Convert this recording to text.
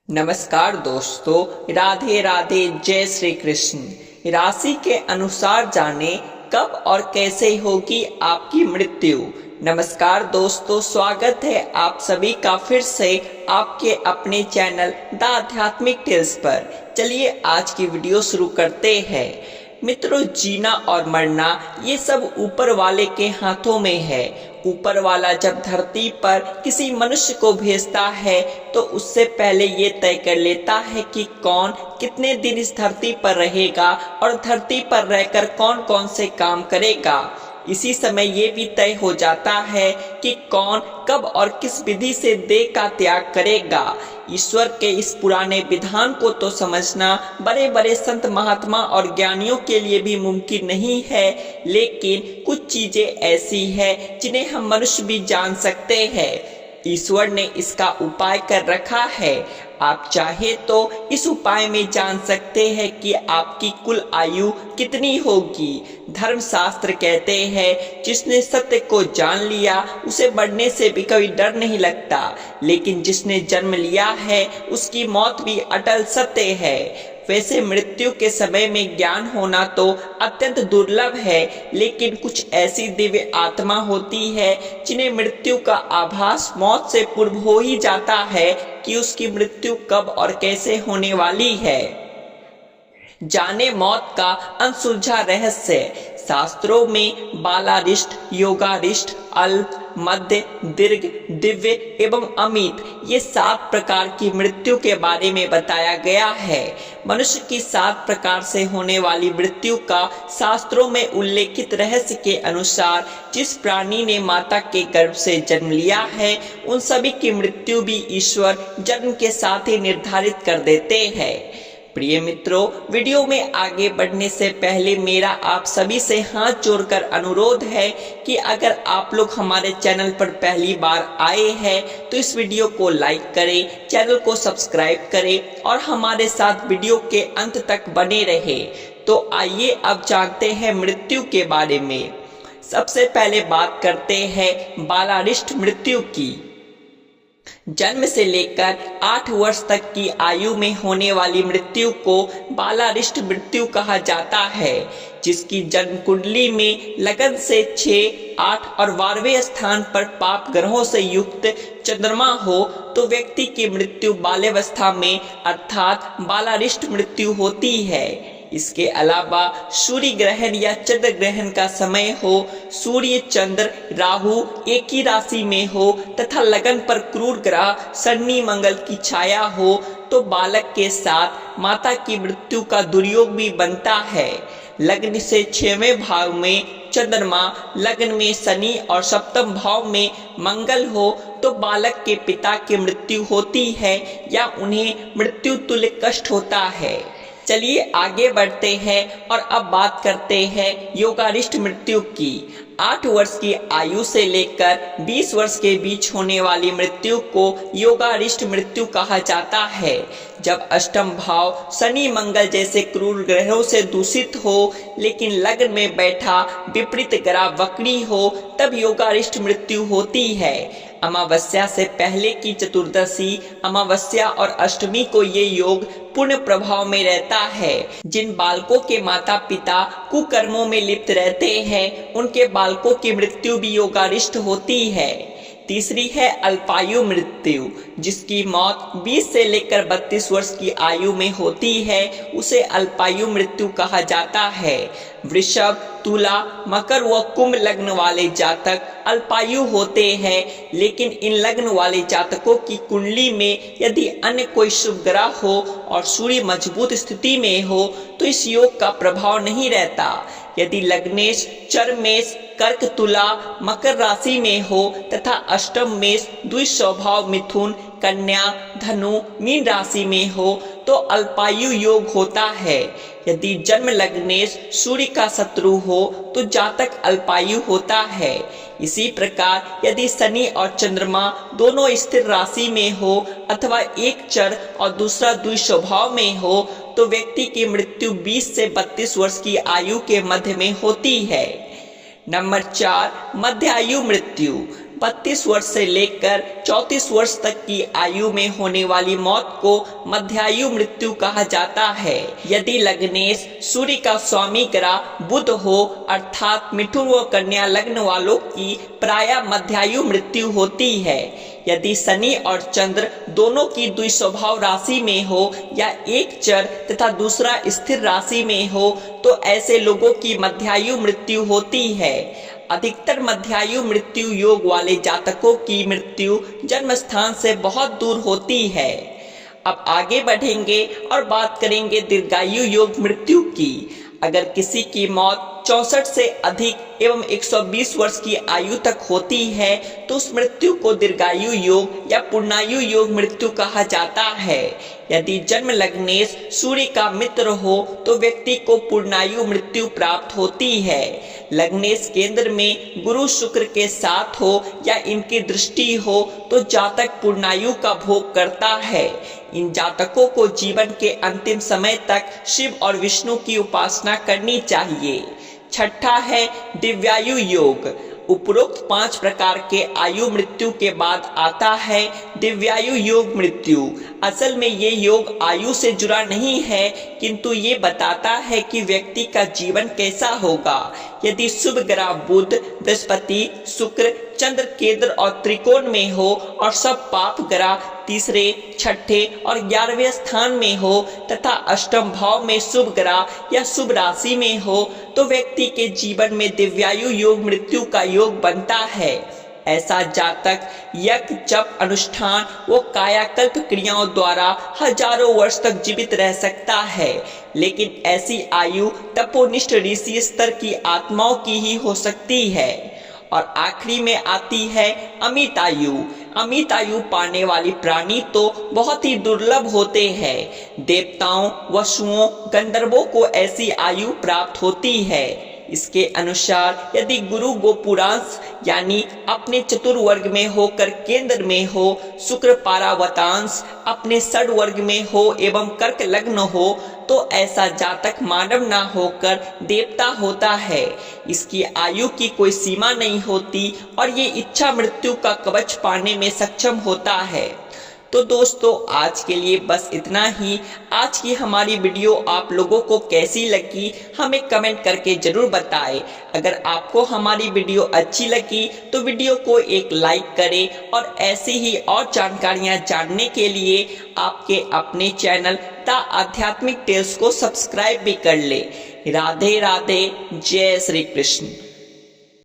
नमस्कार दोस्तों, राधे राधे, जय श्री कृष्ण। राशि के अनुसार जाने कब और कैसे होगी आपकी मृत्यु। नमस्कार दोस्तों, स्वागत है आप सभी का फिर से आपके अपने चैनल द आध्यात्मिक टेल्स पर। चलिए आज की वीडियो शुरू करते हैं। मित्रों, जीना और मरना ये सब ऊपर वाले के हाथों में है। ऊपर वाला जब धरती पर किसी मनुष्य को भेजता है तो उससे पहले ये तय कर लेता है कि कौन कितने दिन इस धरती पर रहेगा और धरती पर रहकर कौन कौन से काम करेगा। इसी समय ये भी तय हो जाता है कि कौन कब और किस विधि से देह का त्याग करेगा। ईश्वर के इस पुराने विधान को तो समझना बड़े बड़े संत महात्मा और ज्ञानियों के लिए भी मुमकिन नहीं है, लेकिन कुछ चीजें ऐसी हैं जिन्हें हम मनुष्य भी जान सकते हैं। ईश्वर ने इसका उपाय कर रखा है। आप चाहे तो इस उपाय में जान सकते हैं कि आपकी कुल आयु कितनी होगी। धर्मशास्त्र कहते हैं, जिसने सत्य को जान लिया उसे बढ़ने से भी कभी डर नहीं लगता, लेकिन जिसने जन्म लिया है उसकी मौत भी अटल सत्य है। वैसे मृत्यु के समय में ज्ञान होना तो अत्यंत दुर्लभ है, लेकिन कुछ ऐसी दिव्य आत्मा होती है जिन्हें मृत्यु का आभास मौत से पूर्व हो ही जाता है कि उसकी मृत्यु कब और कैसे होने वाली है। जाने मौत का अनसुलझा रहस्य। शास्त्रों में बालारिष्ट, योगारिष्ट, अल्प, मध्य, दीर्घ, दिव्य एवं अमित ये 7 प्रकार की मृत्यु के बारे में बताया गया है। मनुष्य की 7 प्रकार से होने वाली मृत्यु का शास्त्रों में उल्लेखित रहस्य के अनुसार जिस प्राणी ने माता के गर्भ से जन्म लिया है उन सभी की मृत्यु भी ईश्वर जन्म के साथ ही निर्धारित कर देते हैं। प्रिय मित्रों, वीडियो में आगे बढ़ने से पहले मेरा आप सभी से हाथ जोड़कर अनुरोध है कि अगर आप लोग हमारे चैनल पर पहली बार आए हैं तो इस वीडियो को लाइक करें, चैनल को सब्सक्राइब करें और हमारे साथ वीडियो के अंत तक बने रहें। तो आइए अब जानते हैं मृत्यु के बारे में। सबसे पहले बात करते हैं बालारिष्ट मृत्यु की। जन्म से लेकर 8 वर्ष तक की आयु में होने वाली मृत्यु को बालारिष्ट मृत्यु कहा जाता है, जिसकी जन्म कुंडली में लगन से 6, 8 और 12वें स्थान पर पाप ग्रहों से युक्त चंद्रमा हो तो व्यक्ति की मृत्यु बाल्यावस्था में अर्थात बालारिष्ट मृत्यु होती है। इसके अलावा सूर्य ग्रहण या चंद्र ग्रहण का समय हो, सूर्य, चंद्र, राहु एक ही राशि में हो तथा लगन पर क्रूर ग्रह शनि, मंगल की छाया हो तो बालक के साथ माता की मृत्यु का दुर्योग भी बनता है। लग्न से 6वें भाव में चंद्रमा, लग्न में शनि और सप्तम भाव में मंगल हो तो बालक के पिता की मृत्यु होती है या उन्हें मृत्यु तुल्य कष्ट होता है। चलिए आगे बढ़ते हैं और अब बात करते हैं योगारिष्ट मृत्यु की। 8 वर्ष की आयु से लेकर 20 वर्ष के बीच होने वाली मृत्यु को योगारिष्ट मृत्यु कहा जाता है। जब अष्टम भाव शनि, मंगल जैसे क्रूर ग्रहों से दूषित हो लेकिन लग्न में बैठा विपरीत ग्रह वक्री हो तब योगारिष्ट मृत्यु होती है। अमावस्या से पहले की चतुर्दशी, अमावस्या और अष्टमी को ये योग पूर्ण प्रभाव में रहता है। जिन बालकों के माता पिता कुकर्मों में लिप्त रहते हैं उनके बालकों की मृत्यु भी योगारिष्ट होती है। तीसरी है अल्पायु मृत्यु, जिसकी मौत 20 से लेकर 32 वर्ष की आयु में होती है, उसे अल्पायु मृत्यु कहा जाता है। वृषभ, तुला, मकर व कुंभ लग्न वाले जातक अल्पायु होते हैं, लेकिन इन लग्न वाले जातकों की कुंडली में यदि अन्य कोई शुभ ग्रह हो और सूर्य मजबूत स्थिति में हो तो इस योग का प्रभाव नहीं रहता। यदि लग्नेश चरमेश, कर्क, तुला, मकर राशि में हो तथा अष्टम मेष, द्विस्वभाव मिथुन, कन्या, धनु, मीन राशि में हो तो अल्पायु योग होता है। यदि जन्म लग्नेश सूर्य का शत्रु हो तो जातक अल्पायु होता है। इसी प्रकार यदि शनि और चंद्रमा दोनों स्थिर राशि में हो अथवा एक चर और दूसरा द्विस्वभाव में हो तो व्यक्ति की मृत्यु 20 से 32 वर्ष की आयु के मध्य में होती है। नंबर 4, मध्यायु मृत्यु। 32 वर्ष से लेकर 34 वर्ष तक की आयु में होने वाली मौत को मध्यायु मृत्यु कहा जाता है। यदि लग्नेश सूर्य का स्वामी ग्रह बुध हो अर्थात मिथुन व कन्या लग्न वालों की प्रायः मध्यायु मृत्यु होती है। यदि शनि और चंद्र दोनों की द्विस्वभाव राशि में हो या एक चर तथा दूसरा स्थिर राशि में हो तो ऐसे लोगों की मध्यायु मृत्यु होती है। अधिकतर मध्यायु मृत्यु योग वाले जातकों की मृत्यु जन्म स्थान से बहुत दूर होती है। अब आगे बढ़ेंगे और बात करेंगे दीर्घायु योग मृत्यु की। अगर किसी की मौत 64 से अधिक एवं 120 वर्ष की आयु तक होती है तो उस मृत्यु को दीर्घायु योग या पूर्णायु योग मृत्यु कहा जाता है। यदि जन्म लग्नेश सूर्य का मित्र हो तो व्यक्ति को पूर्णायु मृत्यु प्राप्त होती है। लग्नेश केंद्र में गुरु शुक्र के साथ हो या इनकी दृष्टि हो तो जातक पूर्णायु का भोग करता है। इन जातकों को जीवन के अंतिम समय तक शिव और विष्णु की उपासना करनी चाहिए। छठा है दिव्यायु योग। उपरोक्त 5 प्रकार के आयु मृत्यु के बाद आता है दिव्यायु योग मृत्यु। असल में ये योग आयु से जुड़ा नहीं है किंतु ये बताता है कि व्यक्ति का जीवन कैसा होगा। यदि शुभ ग्रह बुध बृहस्पति शुक्र चंद्र केंद्र और त्रिकोण में हो और सब पाप ग्रह तीसरे छठे और 11वें स्थान में हो तथा अष्टम भाव में शुभ ग्रह या शुभ राशि में हो तो व्यक्ति के जीवन में दिव्यायु योग मृत्यु का योग बनता है। ऐसा जातक यज्ञ जप अनुष्ठान व कायाकल्प क्रियाओं द्वारा हजारों वर्ष तक जीवित रह सकता है। लेकिन ऐसी आयु तपोनिष्ठ ऋषि स्तर की आत्माओं की ही हो सकती है। और आखिरी में आती है अमित आयु। अमित आयु पाने वाली प्राणी तो बहुत ही दुर्लभ होते हैं। देवताओं वसुओं गंधर्वों को ऐसी आयु प्राप्त होती है। इसके अनुसार यदि गुरु गोपुरांश यानी अपने चतुर्वर्ग में होकर केंद्र में हो, शुक्र पारावतांश अपने षड वर्ग में हो एवं कर्क लग्न हो तो ऐसा जातक मानव ना होकर देवता होता है। इसकी आयु की कोई सीमा नहीं होती और ये इच्छा मृत्यु का कवच पाने में सक्षम होता है। तो दोस्तों आज के लिए बस इतना ही। आज की हमारी वीडियो आप लोगों को कैसी लगी हमें कमेंट करके जरूर बताएं। अगर आपको हमारी वीडियो अच्छी लगी तो वीडियो को एक लाइक करें और ऐसी ही और जानकारियां जानने के लिए आपके अपने चैनल द आध्यात्मिक टेल्स को सब्सक्राइब भी कर ले। राधे राधे, जय श्री कृष्ण।